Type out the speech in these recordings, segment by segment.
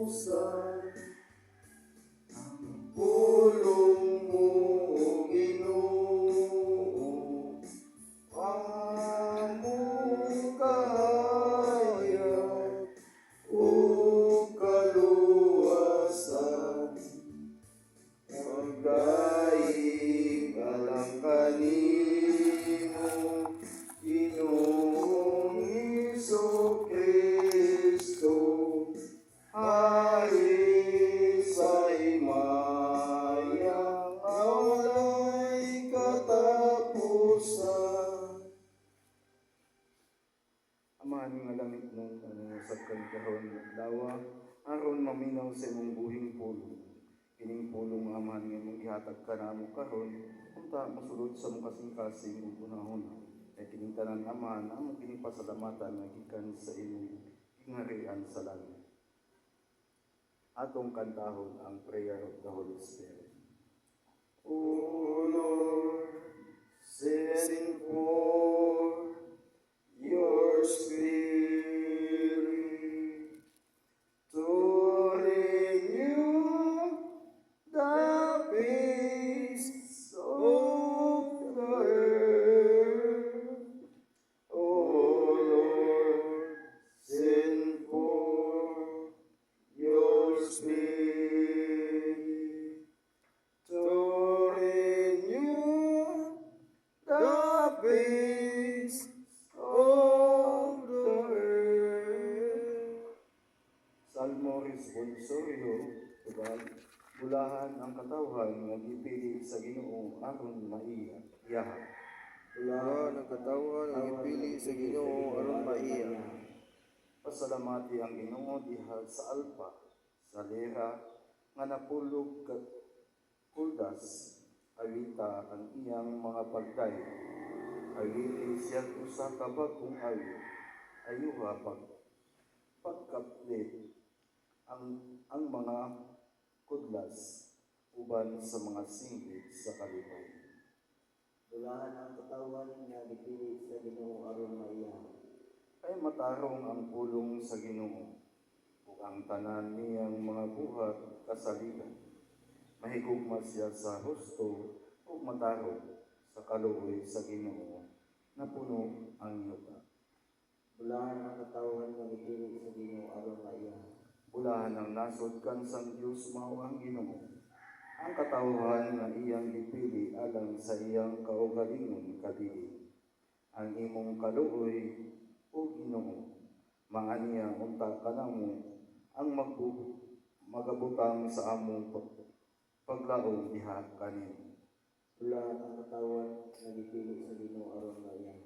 katapusan. Pulong mo, O Ginoo, amo kahayag o kaluwasan. Pagdaig alang kanimo, Ginoong Jesu-Kristo, hari sa himayang walay katapusan. Amahan nga langit nung sa kahon dawa, aron maminaw sa imong buhing pulong. Kining pulong amahan nga mong gihatag ka namo karon, unta mosulod sa mong kasing-kasing ug unahon. Kay kining tanan amahan among kining pasalamatan nga gikan sa imong ingarian sa langit. Atong kantahon ang prayer of the Holy Spirit. O Lord, send forth your Spirit to renew the face of the earth. O Lord, send forth your Spirit to renew the face of the earth. Salmo responsorio, bulahan ang katawhan nga gipili sa Ginoo aron maiya. Bulahan ang katawhan nga gipili sa Ginoo aron maiya. Pasalamati ang Ginoo diha sa alpa, sa lera nga napulog kuldas, awita ang iyang mga pagday. Awili siya usa ka bagong ayo, ayuha pagkaplit ang mga kudlas uban sa mga singgit sa kalipay. Bulahan ang katawhan nga gipili sa Ginoo aron maiya. Ay matarong ang pulong sa Ginoo ug ang tanan niyang mga buhat kasaligan. Mahigugma siya sa husto ug matarong sa kaluoy sa Ginoo na puno ang yuta. Bulahan ang katawhan nga gipili sa Ginoo aron maiya. Bulahan ang nasod kansang Dios mao ang Ginoo. Ang katawhan nga iyang gipili alang sa iyang kaugalingon kadili. Ang imong kaluoy o Ginoo, maaniya unta kanamo ang magabutang sa among paglaom diha kanimo. Bulahan ang katawhan nga gipili sa Ginoo aron maiya.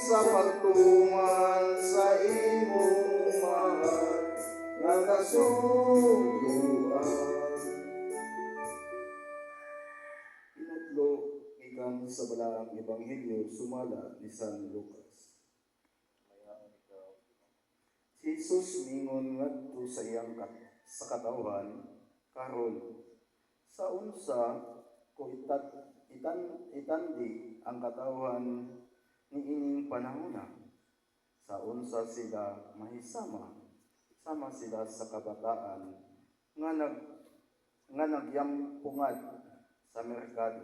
Sa pagtuman sa imong mahal nga kasuluan. Pinutlo ikan sa balaang Ebanghelyo sumala ni San Lucas. Si Jesus mingon ngadto sa iyang sa katawhan karon sa unsa ko itandi ang katawhan ni ining panahona. Sa unsa sila mahisama, sama sila sa kabataan nga nagyampungad sa merkado.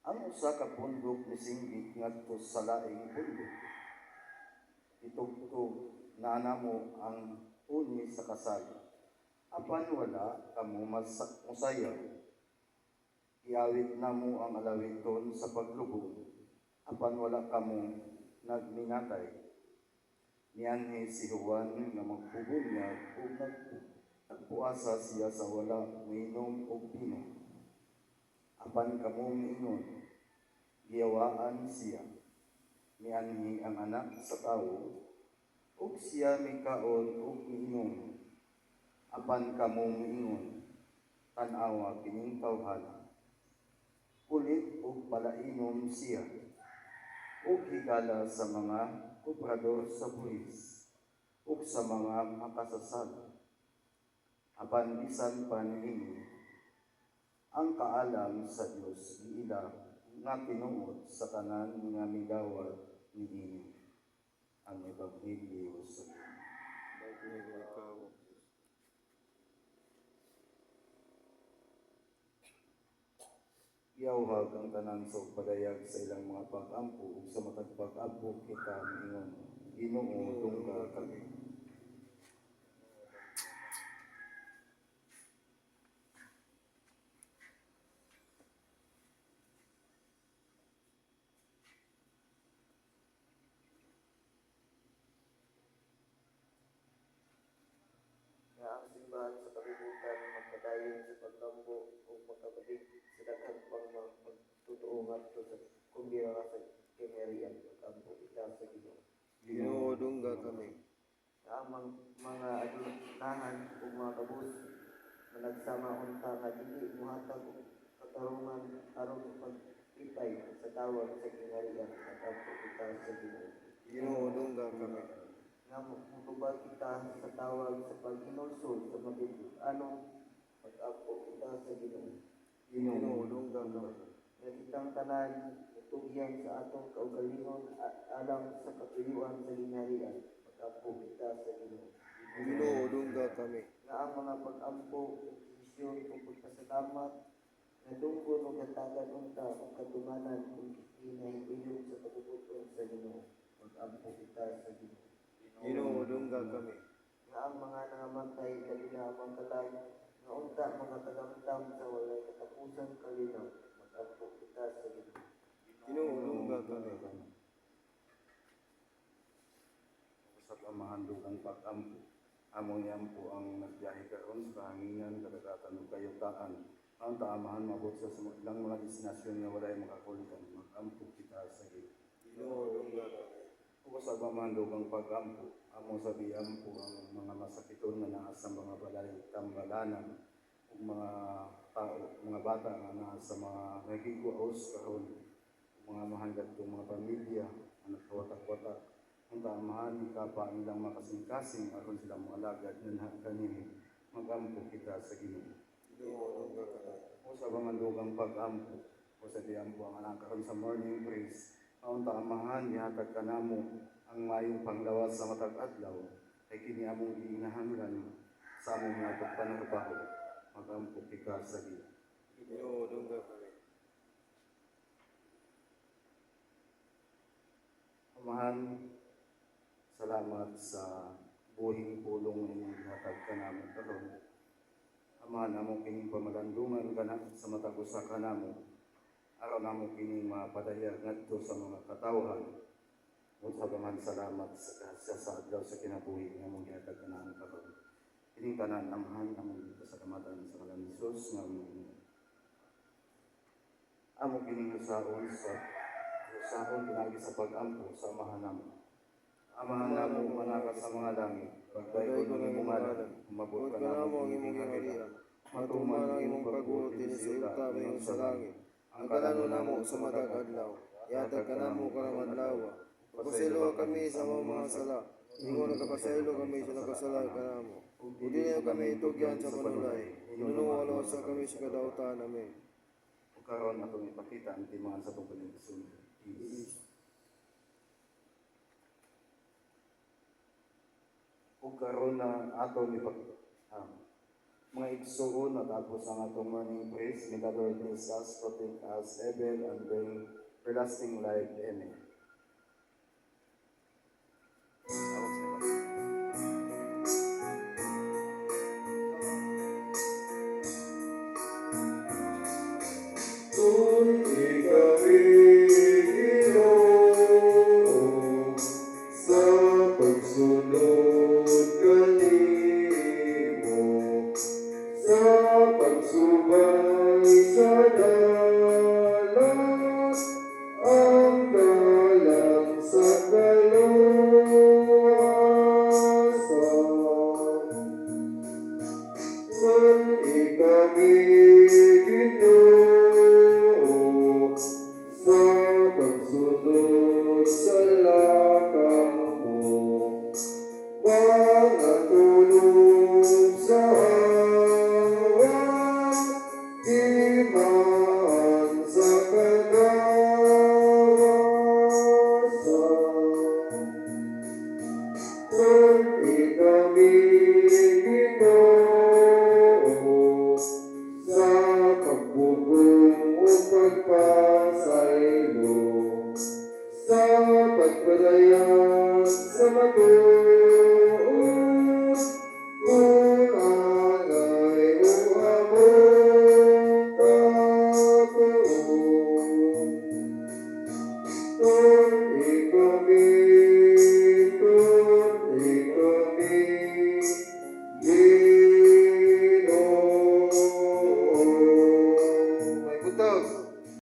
Ang usa ka pundok misinggit ngadto sa laing pundok. Itugtog na namo ang uni sa kasal. Apan wala kamo musayaw. Iawit namo ang alawiton sa paglubog. apan wala kamo nagminatay. Niyanhi si Juan nga magbubunyag ug nagpuasa siya sa wala minom og pino. Apan kamong ingon, giyawaan siya. Niyanhi ang anak sa tawo ug siya mikaon ug miinom. Apan kamong ingon, tan-awa kining tawhana. Kulit ug palainom siya ug higala sa mga kubrador sa pulis ug sa mga makasasala. Apan bisan pa niini, ang kaalam sa Dios giila nga tinuod sa tanan nga migawad niini. Ang Ebanghelyo sa Iyawhag ang tanan sa padayag sa ilang mga pag-ampo ug sa matag pag-ampo kita ingon, Ginoo dungga kami. Nga ang simbahan sa kalibutan magpadayon sa paglambo o pagkabalik sa daghang pang magtutoo ngadto sa kumbira sa kinerian pagkampo kita sa Ginoo. Ginoo dungga kami. Nga ang mga adlahan o mga kabus na nagsama unta nga dili muhatag og katarungan aron pagitay sa tawag sa kinerian pagkampo kita sa Ginoo. Ginoo dungga kami. Nga mutubag kita sa tawag sa pag-inulsol sa anong pag-apo kita sa Ginoo. Ginoo dungga kami. Nga kitang tanan tugyan sa atong kaugalingon alang sa katuyuan sa linarian pag-apo kita sa Ginoo. Ginoo dungga kami. Nga ang mga pag-ampo, misyon ug pagpasalamat nga dunggon ug hatagan unta ang katumanan kung kinahilom sa pagtutuon sa Ginoo pag-ampo kita sa Ginoo. Ginoo dungga kami. Nga ang mga nangamatay dali na ang kalag nga unta mga tagamtam sa walay katapusan kalinaw mag-ampo kita sa Ginoo. Ginoo dungga kami. Sa pamahandog ang pag-ampo, among yampo ang nagbiyahe karon sa kahanginan, kadagatan ug kayutaan. Ang taamahan mabot sa ilang mga destinasyon nga walay makakulitan, mag-ampo kita sa Ginoo. Ginoo dungga kami. Kung sa pamandog ang pag-ampo, amo sabihan po ang mga masakiton nga naa sa mga balay tambalanan ug mga tao, mga bata nga naa sa mga nagiguaos karon, mga mahangad kong mga pamilya nga nagkawatak-watak. Ang taamahan ikapa ang ilang makasing-kasing aron sila mga alagad nga kanini mag-ampo kita sa Ginoo. Ginoo dungga kami. O sa pamandog ang pag-ampo, o sabihan po ang anak karon sa morning praise, ang taamahan gihatag kanamo ang mayong panglawas sa matag adlaw kay kini among giinahanglan sa among mga pagpanarbaho mag-ampo kita sa Ginoo. Ginoo dungga kami. Amahan, salamat sa buhing pulong inyong gihatag kanamo karon. Amahan, among kining pamalandungan kana sa matag usa kanamo araw namo kining mapadayag ngadto sa mga katawhan. Unsa pa man salamat sa adlaw sa kinabuhi nga mong gihatag kanang karon. Kining tanan amahan among pasalamatan sa ngalan ni Jesus nga amo kining usaon pinagi sa pag-ampo sa amahan namo. Amahan namo manaka sa mga langit, pagdayon ng imong ngalan, umabot ka namo ang imong hagilian. Matuman ang imong pagbuti sa yuta mayon sa langit. Ang kalanon namo sa matag adlaw, yatag ka namo karong adlaw. Pasaylo kami sa mga sala. Ingon nagapasaylo kami sa nakasala kanamo. Udi niyo kami itugyan sa panulay. Inunuwalo sa kami sa kadautan. Amen. Ug karon atong ipakita ang timaan sa itong panigsun. Ug karon na atong ipakita. Mga igsuon natapos ang atong morning praise, may the Lord bless us, protect us, ever and bring everlasting life. Amen. Kung ikaw pagkalang sa kaluwasan. Kung ikami Ginoo sa pagsunod sa lakang mo, mga tulong sa hawak, iman sa kagawasan. Kung ikami Ginoo sa pagbubong o pagpasaylo, sa pagpadayag sa mato